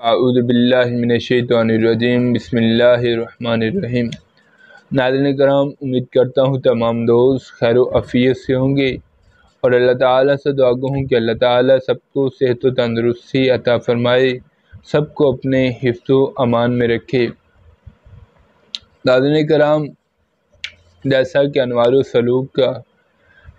اعوذ باللہ من الشیطان الرجیم بسم اللہ الرحمن الرحیم۔ ناظرین کرام، امید کرتا ہوں تمام دوست خیر و عافیت سے ہوں گے اور اللہ تعالیٰ سے دعا گو ہوں کہ اللہ تعالیٰ سب کو صحت و تندرستی عطا فرمائے، سب کو اپنے حفظ و امان میں رکھے۔ ناظرین کرام، جیسا کہ انوار و سلوک کا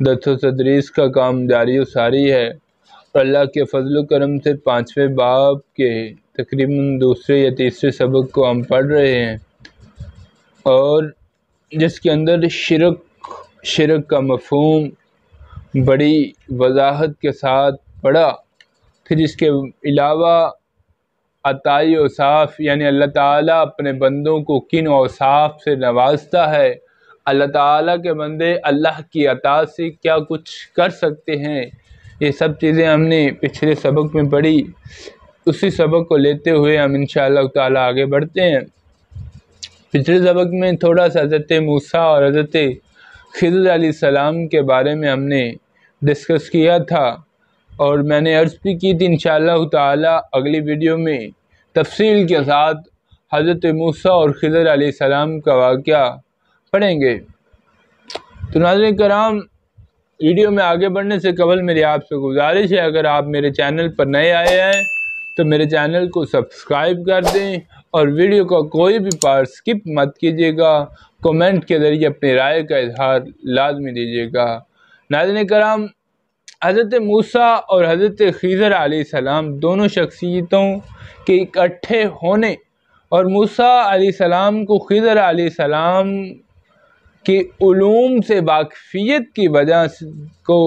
درس و تدریس کا کام جاری و ساری ہے اور اللہ کے فضل و کرم سے 5ویں باب کے تقریباً دوسرے یا تیسرے سبق کو ہم پڑھ رہے ہیں، اور جس کے اندر شرک کا مفہوم بڑی وضاحت کے ساتھ پڑھا، پھر اس کے علاوہ عطائی اوصاف، یعنی اللہ تعالیٰ اپنے بندوں کو کن اوصاف سے نوازتا ہے، اللہ تعالیٰ کے بندے اللہ کی عطا سے کیا کچھ کر سکتے ہیں، یہ سب چیزیں ہم نے پچھلے سبق میں پڑھی۔ اسی سبق کو لیتے ہوئے ہم انشاءاللہ تعالیٰ آگے بڑھتے ہیں۔ پچھلے سبق میں تھوڑا سا حضرت موسیٰ اور حضرت خضر علیہ السلام کے بارے میں ہم نے ڈسکس کیا تھا، اور میں نے عرض بھی کی تھی انشاءاللہ تعالیٰ اگلی ویڈیو میں تفصیل کے ساتھ حضرت موسیٰ اور خضر علیہ السلام کا واقعہ پڑھیں گے۔ تو ناظرین کرام، ویڈیو میں آگے بڑھنے سے قبل میری آپ سے گزارش ہے، اگر آپ میرے چینل پر نئے آئے ہیں تو میرے چینل کو سبسکرائب کر دیں اور ویڈیو کا کوئی بھی پارٹ سکپ مت کیجیے گا، کومنٹ کے ذریعے اپنی رائے کا اظہار لازمی دیجیے گا۔ ناظرین کرام، حضرت موسیٰ اور حضرت خضر علیہ السلام دونوں شخصیتوں کے اکٹھے ہونے اور موسیٰ علیہ السلام کو خضر علیہ السلام کی علوم سے واقفیت کی وجہ کو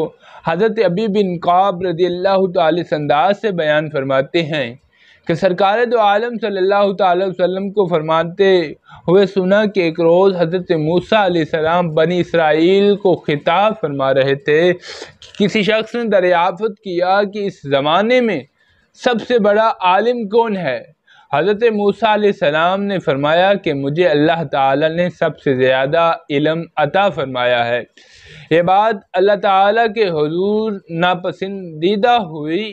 حضرت ابی بن کعب رضی اللہ تعالی انداز سے بیان فرماتے ہیں کہ سرکار دو عالم صلی اللہ تعالی وسلم کو فرماتے ہوئے سنا کہ ایک روز حضرت موسیٰ علیہ السلام بنی اسرائیل کو خطاب فرما رہے تھے۔ کسی شخص نے دریافت کیا کہ اس زمانے میں سب سے بڑا عالم کون ہے؟ حضرت موسیٰ علیہ السلام نے فرمایا کہ مجھے اللہ تعالیٰ نے سب سے زیادہ علم عطا فرمایا ہے۔ یہ بات اللہ تعالیٰ کے حضور ناپسندیدہ ہوئی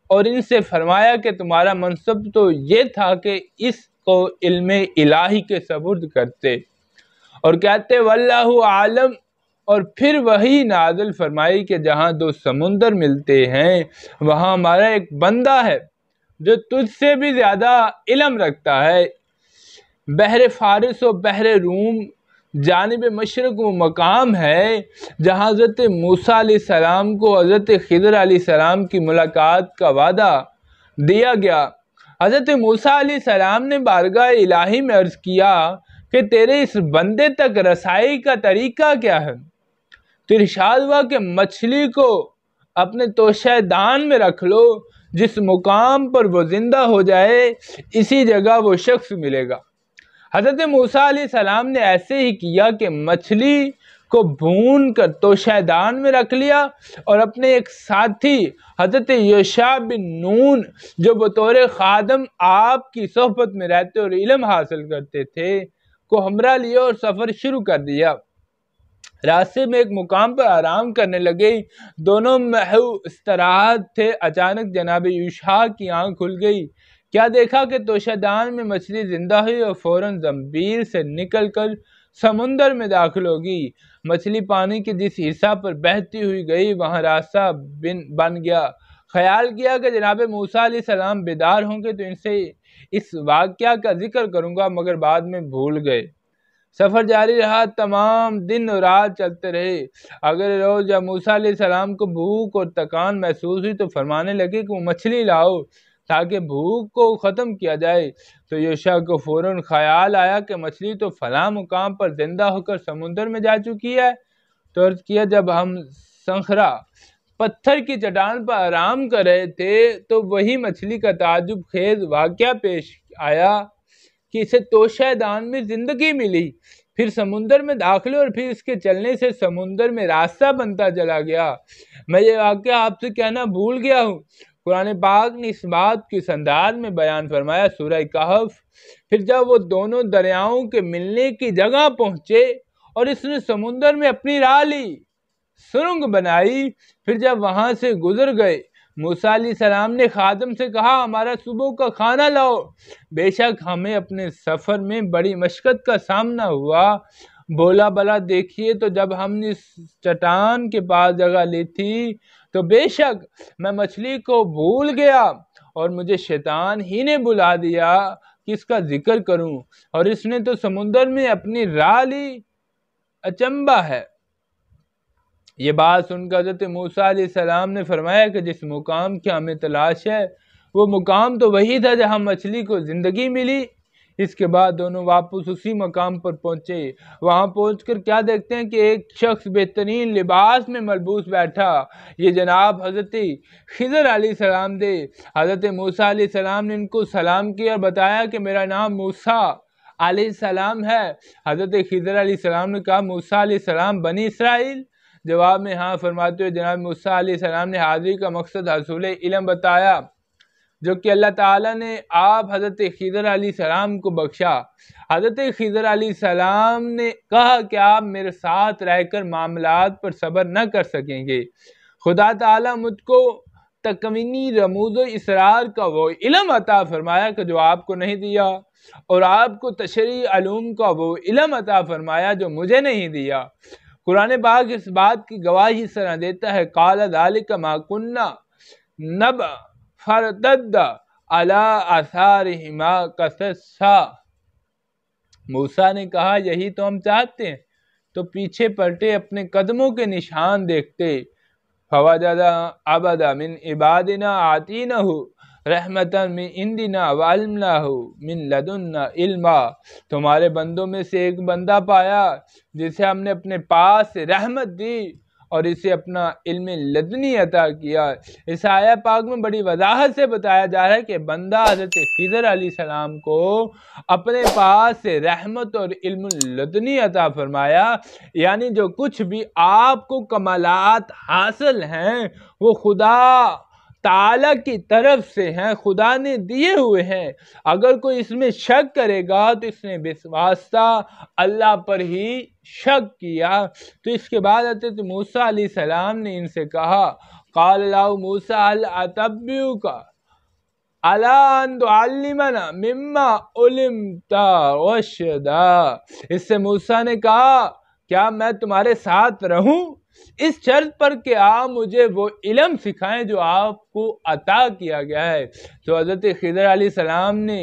اور ان سے فرمایا کہ تمہارا منصب تو یہ تھا کہ اس کو علم الہی کے سپرد کرتے اور کہتے واللہ عالم، اور پھر وہی نازل فرمائی کہ جہاں دو سمندر ملتے ہیں وہاں ہمارا ایک بندہ ہے جو تجھ سے بھی زیادہ علم رکھتا ہے۔ بحر فارس و بحر روم جانب مشرق وہ مقام ہے جہاں حضرت موسیٰ علیہ السلام کو حضرت خضر علیہ السلام کی ملاقات کا وعدہ دیا گیا۔ حضرت موسیٰ علیہ السلام نے بارگاہ الہی میں عرض کیا کہ تیرے اس بندے تک رسائی کا طریقہ کیا ہے؟ تو ارشاد ہوا کہ مچھلی کو اپنے توشہ دان میں رکھ لو، جس مقام پر وہ زندہ ہو جائے اسی جگہ وہ شخص ملے گا۔ حضرت موسیٰ علیہ السلام نے ایسے ہی کیا کہ مچھلی کو بھون کر توشہ دان میں رکھ لیا اور اپنے ایک ساتھی حضرت یوشع بن نون جو بطور خادم آپ کی صحبت میں رہتے اور علم حاصل کرتے تھے کو ہمراہ لیا اور سفر شروع کر دیا۔ راستے میں ایک مقام پر آرام کرنے لگے، دونوں محو استراحت تھے۔ اچانک جناب یوشع کی آنکھ کھل گئی، کیا دیکھا کہ توشہ دان میں مچھلی زندہ ہوئی اور فوراً زنبیل سے نکل کر سمندر میں داخل ہوگی۔ مچھلی پانی کے جس حصہ پر بہتی ہوئی گئی وہاں راستہ بن گیا۔ خیال کیا کہ جناب موسیٰ علیہ السلام بیدار ہوں گے تو ان سے اس واقعہ کا ذکر کروں گا، مگر بعد میں بھول گئے۔ سفر جاری رہا، تمام دن اور رات چلتے رہے۔ اگلے روز جب موسیٰ علیہ السلام کو بھوک اور تکان محسوس ہوئی تو فرمانے لگے کہ وہ مچھلی لاؤ تاکہ بھوک کو ختم کیا جائے۔ تو یوشع کو فوراً خیال آیا کہ مچھلی تو فلاں مقام پر زندہ ہو کر سمندر میں جا چکی ہے۔ تو عرض کیا جب ہم صخرہ پتھر کی چٹان پر آرام کر رہے تھے تو وہی مچھلی کا تعجب خیز واقعہ پیش آیا کہ اسے توشہ دان میں زندگی ملی، پھر سمندر میں داخل اور پھر اس کے چلنے سے سمندر میں راستہ بنتا چلا گیا۔ میں یہ واقعہ آپ سے کہنا بھول گیا ہوں۔ قرآن پاک نے اس بات کی انداز میں بیان فرمایا سورہ کہف۔ پھر جب وہ دونوں دریاؤں کے ملنے کی جگہ پہنچے اور اس نے سمندر میں اپنی راہ لی، سرنگ بنائی، پھر جب وہاں سے گزر گئے موسیٰ علیہ السلام نے خادم سے کہا ہمارا صبح کا کھانا لاؤ، بے شک ہمیں اپنے سفر میں بڑی مشقت کا سامنا ہوا۔ بولا بلا دیکھیے تو جب ہم نے اس چٹان کے پاس جگہ لی تھی تو بے شک میں مچھلی کو بھول گیا اور مجھے شیطان ہی نے بلا دیا کہ اس کا ذکر کروں، اور اس نے تو سمندر میں اپنی راہ لی، اچنبا ہے۔ یہ بات سن کر حضرت موسیٰ علیہ السلام نے فرمایا کہ جس مقام کی ہمیں تلاش ہے وہ مقام تو وہی تھا جہاں مچھلی کو زندگی ملی۔ اس کے بعد دونوں واپس اسی مقام پر پہنچے۔ وہاں پہنچ کر کیا دیکھتے ہیں کہ ایک شخص بہترین لباس میں ملبوس بیٹھا، یہ جناب حضرت خضر علیہ السلام تھے۔ حضرت موسیٰ علیہ السلام نے ان کو سلام کیا اور بتایا کہ میرا نام موسیٰ علیہ السلام ہے۔ حضرت خضر علیہ السلام نے کہا موسیٰ علیہ السلام بنی اسرائیل؟ جواب میں ہاں فرماتے ہوئے جناب موسیٰ علیہ السلام نے حاضری کا مقصد حصول علم بتایا جو کہ اللہ تعالیٰ نے آپ حضرت خضر علیہ السلام کو بخشا۔ حضرت خضر علیہ السلام نے کہا کہ آپ میرے ساتھ رہ کر معاملات پر صبر نہ کر سکیں گے، خدا تعالیٰ مجھ کو تکوینی رموز و اسرار کا وہ علم عطا فرمایا کہ جو آپ کو نہیں دیا، اور آپ کو تشریعی علوم کا وہ علم عطا فرمایا جو مجھے نہیں دیا۔ قرآن پاک اس بات کی گواہی اس طرح دیتا ہے قال ذلک ما کنا نبغ فارتد علی آثارہما قصصا۔ موسیٰ نے کہا یہی تو ہم چاہتے ہیں، تو پیچھے پلٹے اپنے قدموں کے نشان دیکھتے۔ فوجد عبد من عبادنا آتینہ رحمتا من عندنا وعلمناہ من لدنا علما۔ تمہارے بندوں میں سے ایک بندہ پایا جسے ہم نے اپنے پاس سے رحمت دی اور اسے اپنا علم لدنی عطا کیا۔ اس آیہ پاک میں بڑی وضاحت سے بتایا جا رہا ہے کہ بندہ حضرت خضر علیہ السلام کو اپنے پاس سے رحمت اور علم لدنی عطا فرمایا، یعنی جو کچھ بھی آپ کو کمالات حاصل ہیں وہ خدا تعالیٰ کی طرف سے ہیں، خدا نے دیے ہوئے ہیں۔ اگر کوئی اس میں شک کرے گا تو اس نے بس واسطہ اللہ پر ہی شک کیا۔ تو اس کے بعد حضرت موسیٰ علیہ السلام نے ان سے کہا قال اللہ موسیٰ هل اتبعک علی ان تعلمنا مما علمت رشدا۔ اس سے موسیٰ نے کہا کیا میں تمہارے ساتھ رہوں اس شرط پر کہ آپ مجھے وہ علم سکھائیں جو آپ کو عطا کیا گیا ہے۔ تو حضرت خضر علیہ السلام نے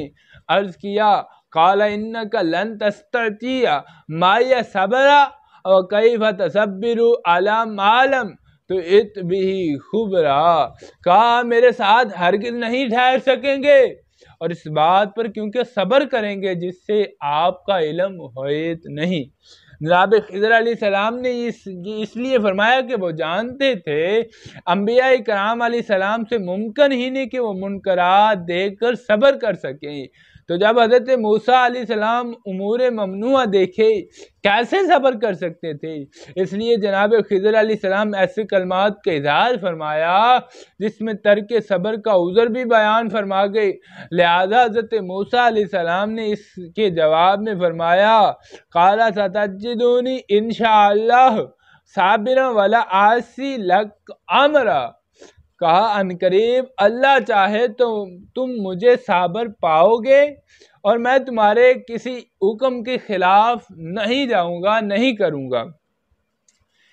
عرض کیا قال انک لن تستطیع معی صبرا وکیف تصبر علی ما لم تحط بہ خبرا۔ کہا میرے ساتھ ہرگز نہیں ٹھہر سکیں گے اور اس بات پر کیونکہ صبر کریں گے جس سے آپ کا علم محیط نہیں۔ جناب خضر علیہ السلام نے اس لیے فرمایا کہ وہ جانتے تھے انبیاء کرام علیہ السلام سے ممکن ہی نہیں کہ وہ منکرات دیکھ کر صبر کر سکیں۔ تو جب حضرت موسیٰ علیہ السلام امور ممنوعہ دیکھے کیسے صبر کر سکتے تھے؟ اس لیے جناب خضر علیہ السلام ایسے کلمات کا اظہار فرمایا جس میں ترک صبر کا عذر بھی بیان فرما گئے۔ لہذا حضرت موسیٰ علیہ السلام نے اس کے جواب میں فرمایا قال ستجدونی انشاءاللہ صابرا ولا اعصی لک امرا۔ کہا عنقریب اللہ چاہے تو تم مجھے صابر پاؤ گے اور میں تمہارے کسی حکم کے خلاف نہیں جاؤں گا، نہیں کروں گا۔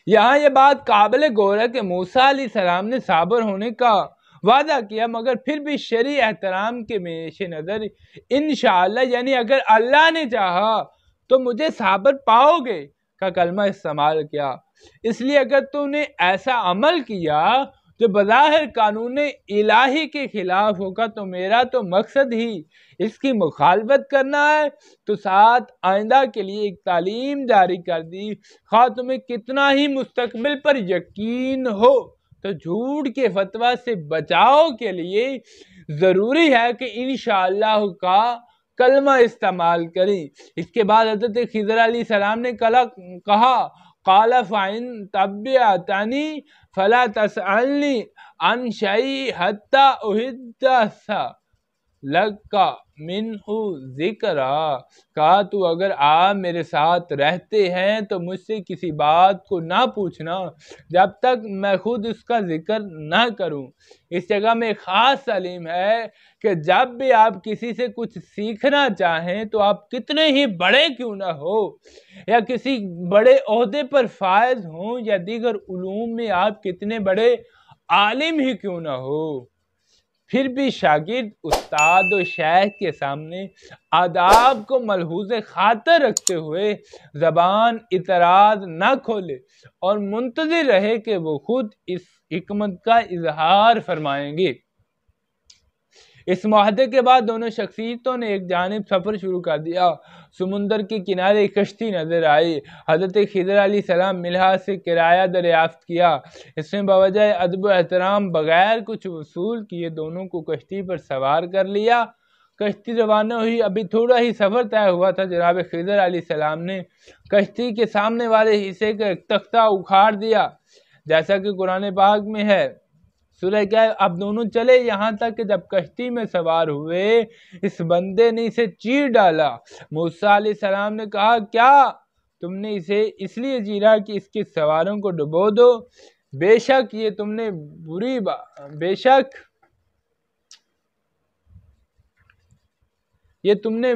یہاں یہ بات قابل غور ہے کہ موسیٰ علیہ السلام نے صابر ہونے کا وعدہ کیا، مگر پھر بھی شرعی احترام کے پیش نظر انشاءاللہ یعنی اگر اللہ نے چاہا تو مجھے صابر پاؤ گے کا کلمہ استعمال کیا۔ اس لیے اگر تم نے ایسا عمل کیا جو بظاہر قانون الہی کے خلاف ہوگا تو میرا تو مقصد ہی اس کی مخالفت کرنا ہے، تو ساتھ آئندہ کے لیے ایک تعلیم جاری کر دی خواہ تمہیں کتنا ہی مستقبل پر یقین ہو تو جھوٹ کے فتویٰ سے بچاؤ کے لیے ضروری ہے کہ انشاءاللہ کا کلمہ استعمال کریں۔ اس کے بعد حضرت خضر علیہ السلام نے کہا قال فَإِن تَبِّعْتَنِي فَلَا تَسْأَلْنِي عَنْ شَيْءٍ حَتَّى أُحِدَّثَ لَکَ مِنْہُ ذِکْرًا، کہا تو اگر آپ میرے ساتھ رہتے ہیں تو مجھ سے کسی بات کو نہ پوچھنا جب تک میں خود اس کا ذکر نہ کروں۔ اس جگہ میں خاص تعلیم ہے کہ جب بھی آپ کسی سے کچھ سیکھنا چاہیں تو آپ کتنے ہی بڑے کیوں نہ ہو یا کسی بڑے عہدے پر فائز ہوں یا دیگر علوم میں آپ کتنے بڑے عالم ہی کیوں نہ ہو، پھر بھی شاگرد استاد و شیخ کے سامنے آداب کو ملحوظ خاطر رکھتے ہوئے زبان اعتراض نہ کھولے اور منتظر رہے کہ وہ خود اس حکمت کا اظہار فرمائیں گے۔ اس معاہدے کے بعد دونوں شخصیتوں نے ایک جانب سفر شروع کر دیا۔ سمندر کے کنارے کشتی نظر آئی۔ حضرت خضر علیہ السلام ملحا سے کرایہ دریافت کیا۔ اس نے بوجہ ادب و احترام بغیر کچھ وصول کیے دونوں کو کشتی پر سوار کر لیا۔ کشتی روانہ ہوئی، ابھی تھوڑا ہی سفر طے ہوا تھا، جناب خضر علیہ السلام نے کشتی کے سامنے والے حصے کا ایک تختہ اکھاڑ دیا، جیسا کہ قرآن پاک میں ہے۔ سورہ کہف، اب دونوں چلے یہاں تک کہ جب کشتی میں سوار ہوئے اس بندے نے اسے چیر ڈالا۔ موسیٰ علیہ السلام نے کہا، کیا تم نے اسے اس لیے چیرا کہ اس کے سواروں کو ڈبو دو؟ بے شک یہ تم نے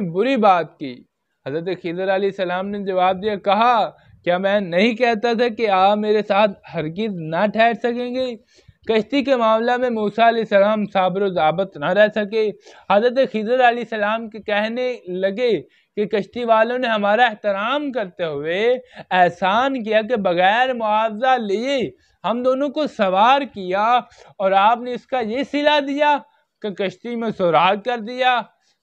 بری بات کی۔ حضرت خضر علیہ السلام نے جواب دیا، کہا، کیا میں نہیں کہتا تھا کہ آپ میرے ساتھ ہرگز نہ ٹھہر سکیں گے؟ کشتی کے معاملہ میں موسیٰ علیہ السلام صابر و ضابط نہ رہ سکے۔ حضرت خضر علیہ السلام کے کہنے لگے کہ کشتی والوں نے ہمارا احترام کرتے ہوئے احسان کیا کہ بغیر معاوضہ لیے ہم دونوں کو سوار کیا، اور آپ نے اس کا یہ صلہ دیا کہ کشتی میں سوراخ کر دیا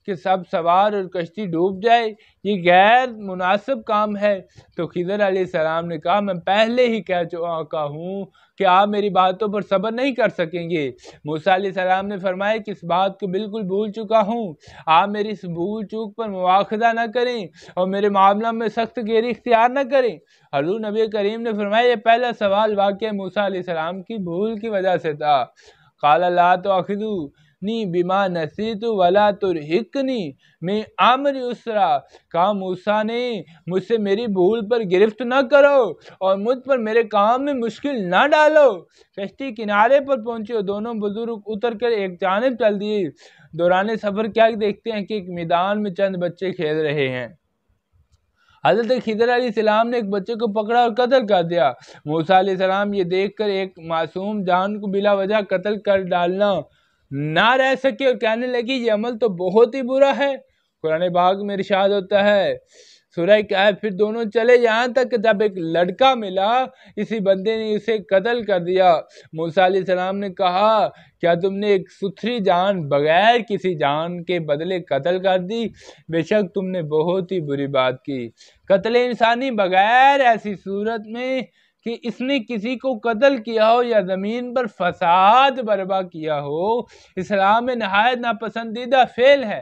کہ سب سوار اور کشتی ڈوب جائے، یہ غیر مناسب کام ہے۔ تو خضر علیہ السلام نے کہا، میں پہلے ہی کہہ چکا ہوں کہ آپ میری باتوں پر صبر نہیں کر سکیں گے۔ موسیٰ علیہ السلام نے فرمایا کہ اس بات کو بالکل بھول چکا ہوں، آپ میری اس بھول چوک پر مواخذہ نہ کریں اور میرے معاملہ میں سخت گیری اختیار نہ کریں۔ حضور نبی کریم نے فرمایا، یہ پہلا سوال واقعہ موسیٰ علیہ السلام کی بھول کی وجہ سے تھا۔ قال لا تؤاخذنی بما نسیت ولا ترہقنی من امری عسرا، کہا موسیٰ نے مجھ سے میری بھول پر گرفت نہ کرو اور مجھ پر میرے کام میں مشکل نہ ڈالو۔ کشتی کنارے پر پہنچی اور دونوں بزرگ اتر کر ایک جانب چل دیے۔ دوران سفر کیا دیکھتے ہیں کہ ایک میدان میں چند بچے کھیل رہے ہیں۔ حضرت خضر علیہ السلام نے ایک بچے کو پکڑا اور قتل کر دیا۔ موسیٰ علیہ السلام یہ دیکھ کر ایک معصوم جان کو بلا وجہ قتل کر ڈالنا نہ رہ سکے اور کہنے لگی، یہ عمل تو بہت ہی برا ہے۔ قرآن پاک میں ارشاد ہوتا ہے، سورہ کہف، پھر دونوں چلے یہاں تک کہ جب ایک لڑکا ملا، اسی بندے نے اسے قتل کر دیا۔ موسیٰ علیہ السلام نے کہا، کیا تم نے ایک ستھری جان بغیر کسی جان کے بدلے قتل کر دی؟ بے شک تم نے بہت ہی بری بات کی۔ قتل انسانی بغیر ایسی صورت میں کہ اس نے کسی کو قتل کیا ہو یا زمین پر فساد برپا کیا ہو، اسلام میں نہایت ناپسندیدہ فعل ہے۔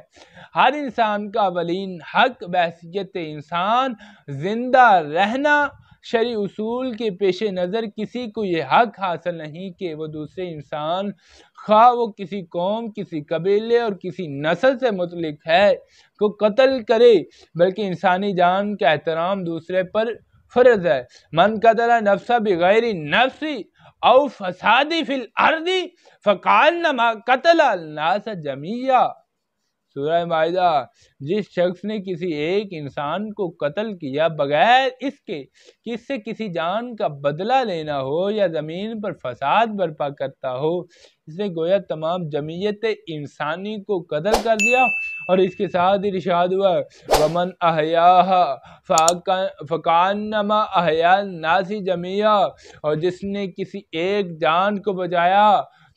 ہر انسان کا اولین حق بحیثیت انسان زندہ رہنا، شرعی اصول کے پیش نظر کسی کو یہ حق حاصل نہیں کہ وہ دوسرے انسان، خواہ وہ کسی قوم، کسی قبیلے اور کسی نسل سے متعلق ہے، کو قتل کرے، بلکہ انسانی جان کا احترام دوسرے پر فرض ہے۔ من قتل نفس بغیر نفس او فساد فی الارض فکانما قتل الناس جمیعا۔ سورہ مائدہ، جس شخص نے کسی ایک انسان کو قتل کیا بغیر اس کے کہ اس سے کسی جان کا بدلہ لینا ہو یا زمین پر فساد برپا کرتا ہو، اس نے گویا تمام جمعیت انسانی کو قتل کر دیا۔ اور اس کے ساتھ ارشاد ہوا، وَمَنْ أَحْيَاهَا فَكَأَنَّمَا أَحْيَا النَّاسِ جَمِيعًا، اور جس نے کسی ایک جان کو بچایا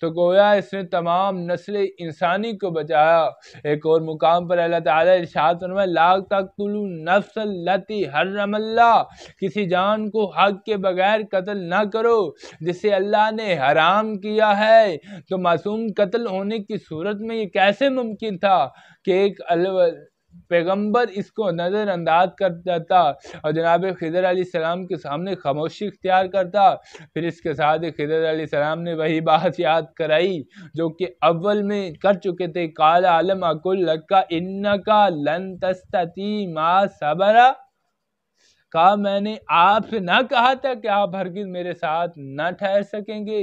تو گویا اس نے تمام نسل انسانی کو بچایا۔ ایک اور مقام پر اللہ تعالیٰ ارشاد فرمایا، لا تقتلوا النفس التي حرم اللہ، کسی جان کو حق کے بغیر قتل نہ کرو جسے اللہ نے حرام کیا ہے۔ تو معصوم قتل ہونے کی صورت میں یہ کیسے ممکن تھا کہ ایک پیغمبر اس کو نظر انداز کر دیتا اور جناب خضر علیہ السلام کے سامنے خاموشی اختیار کرتا۔ پھر اس کے ساتھ خضر علیہ السلام نے وہی بات یاد کرائی جو کہ اول میں کر چکے تھے، قال علم اقل لک انک لن تستطیع معی صبر، کہا میں نے آپ سے نہ کہا تھا کہ آپ ہرگز میرے ساتھ نہ ٹھہر سکیں گے۔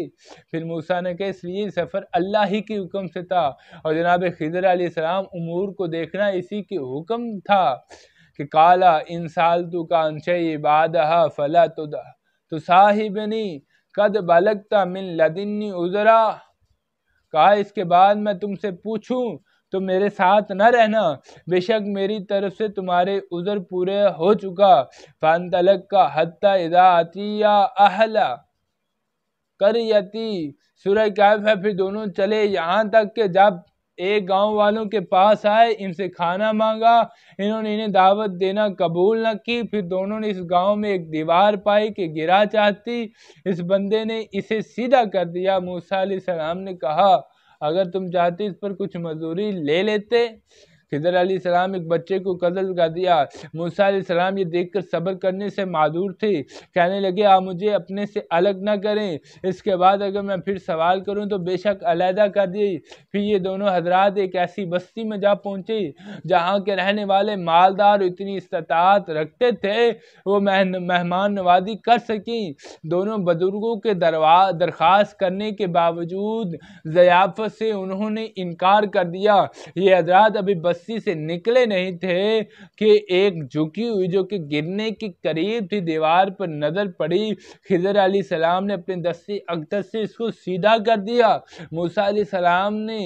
پھر موسیٰ نے کہا اس لیے سفر اللہ ہی کے حکم سے تھا، اور جناب خضر علیہ السلام امور کو دیکھنا اسی کے حکم تھا کہ قالا ان سألتک عن شیء بعدھا فلا تصاحبنی قد بلغت من لدنی عذرا، کہا اس کے بعد میں تم سے پوچھوں تو میرے ساتھ نہ رہنا، بے شک میری طرف سے تمہارے عذر پورے ہو چکا۔ فانطلقا حتی اذا اتیا اہل قریتی، سورہ کہف ہے، پھر دونوں چلے یہاں تک کہ جب ایک گاؤں والوں کے پاس آئے، ان سے کھانا مانگا، انہوں نے انہیں دعوت دینا قبول نہ کی۔ پھر دونوں نے اس گاؤں میں ایک دیوار پائی کہ گرا چاہتی، اس بندے نے اسے سیدھا کر دیا۔ موسیٰ علیہ السلام نے کہا اگر تم چاہتے اس پر کچھ مزدوری لے لیتے۔ خضر علیہ السلام ایک بچے کو قتل کر دیا۔ موسیٰ علیہ السلام یہ دیکھ کر صبر کرنے سے معذور تھے، کہنے لگے آپ مجھے اپنے سے الگ نہ کریں، اس کے بعد اگر میں پھر سوال کروں تو بے شک علیحدہ کر دیے۔ پھر یہ دونوں حضرات ایک ایسی بستی میں جا پہنچے جہاں کے رہنے والے مالدار اتنی استطاعت رکھتے تھے وہ مہمان نوازی کر سکیں۔ دونوں بزرگوں کے درخواست کرنے کے باوجود ضیافت سے انہوں نے انکار کر دیا۔ یہ حضرات ابھی بستی سے نکلے نہیں تھے کہ ایک جھکی ہوئی جو کہ گرنے کے قریب تھی دیوار پر نظر پڑی۔ خضر علیہ السلام نے اپنے دستے اقدس سے اس کو سیدھا کر دیا۔ موسیٰ علیہ السلام نے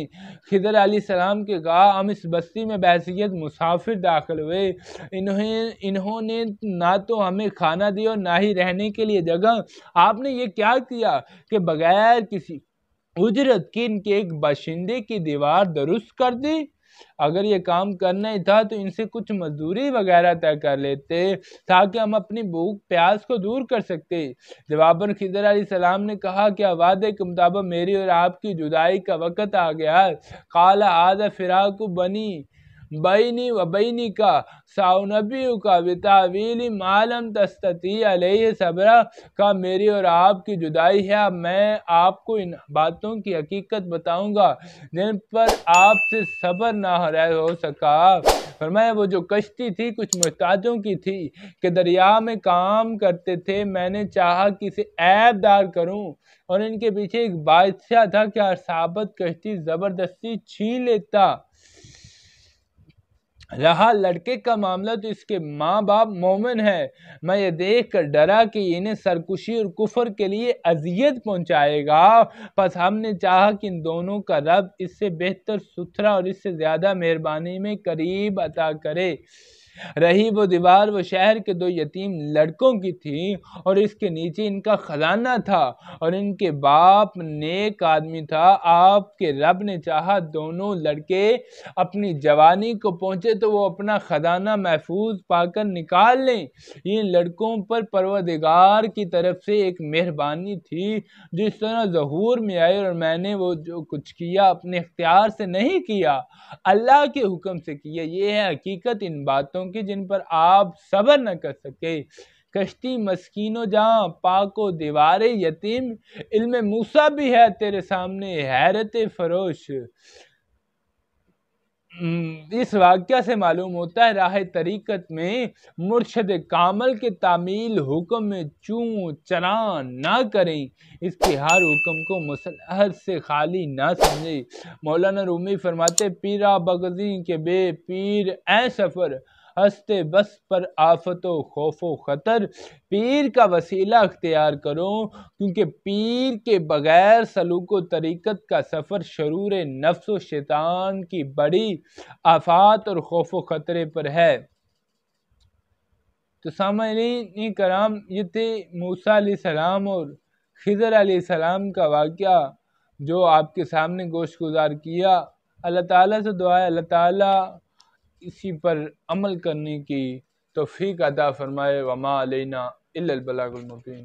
خضر علیہ السلام کے کہا ہم اس بستی میں بحیثیت مسافر داخل ہوئے، انہوں نے نہ تو ہمیں کھانا دیا اور نہ ہی رہنے کے لیے جگہ، آپ نے یہ کیا کیا کہ بغیر کسی اجرت کی ان کے ایک باشندے کی دیوار درست کر دی؟ اگر یہ کام کرنا ہی تھا تو ان سے کچھ مزدوری وغیرہ طے کر لیتے تاکہ ہم اپنی بھوک پیاس کو دور کر سکتے۔ جواباً خضر علیہ السلام نے کہا کیا وعدے کے مطابق میری اور آپ کی جدائی کا وقت آ گیا ہے؟ قال ھذا فراق بینی و بینک سأنبئک بتأویل ما لم تستطیع علیہ صبرا، کا میری اور آپ کی جدائی ہے، اب میں آپ کو ان باتوں کی حقیقت بتاؤں گا جن پر آپ سے صبر نہ ہو سکا۔ فرمایا وہ جو کشتی تھی کچھ محتاجوں کی تھی کہ دریا میں کام کرتے تھے، میں نے چاہا کہ اسے عیب دار کروں اور ان کے پیچھے ایک بادشاہ تھا کہ ہر ثابت کشتی زبردستی چھین لیتا رہا۔ لڑکے کا معاملہ تو اس کے ماں باپ مومن ہے، میں یہ دیکھ کر ڈرا کہ انہیں سرکشی اور کفر کے لیے اذیت پہنچائے گا، پس ہم نے چاہا کہ ان دونوں کا رب اس سے بہتر ستھرا اور اس سے زیادہ مہربانی میں قریب عطا کرے۔ رہی وہ دیوار وہ شہر کے دو یتیم لڑکوں کی تھی اور اس کے نیچے ان کا خزانہ تھا اور ان کے باپ نیک آدمی تھا۔ آپ کے رب نے چاہا دونوں لڑکے اپنی جوانی کو پہنچے تو وہ اپنا خزانہ محفوظ پا کر نکال لیں۔ ان لڑکوں پر پروردگار کی طرف سے ایک مہربانی تھی جس طرح ظہور میں آئی، اور میں نے وہ جو کچھ کیا اپنے اختیار سے نہیں کیا، اللہ کے حکم سے کیا۔ یہ ہے حقیقت ان باتوں کی جن پر آپ صبر نہ کر سکے۔ کشتی مسکین و جاں، پاک و دیوار یتیم، علم موسیٰ بھی ہے تیرے سامنے حیرت فروش۔ اس واقعہ سے معلوم ہوتا ہے راہ طریقت میں مرشد کامل کے تعمیل حکم میں چوں چران نہ کریں، اس کے ہر حکم کو مصلحت سے خالی نہ سمجھیں۔ مولانا رومی فرماتے پیرا بغزیں کے بے پیر اے سفر، ہستے بس پر آفت و خوف و خطر، پیر کا وسیلہ اختیار کرو کیونکہ پیر کے بغیر سلوک و طریقت کا سفر شرور نفس و شیطان کی بڑی آفات اور خوف و خطرے پر ہے۔ تو سامعین کرام، یہ تھے موسیٰ علیہ السلام اور خضر علیہ السلام کا واقعہ جو آپ کے سامنے گوشت گزار کیا۔ اللہ تعالیٰ سے دعا ہے اللہ تعالیٰ اسی پر عمل کرنے کی توفیق عطا فرمائے۔ وما علینا الا البلاغ المبین۔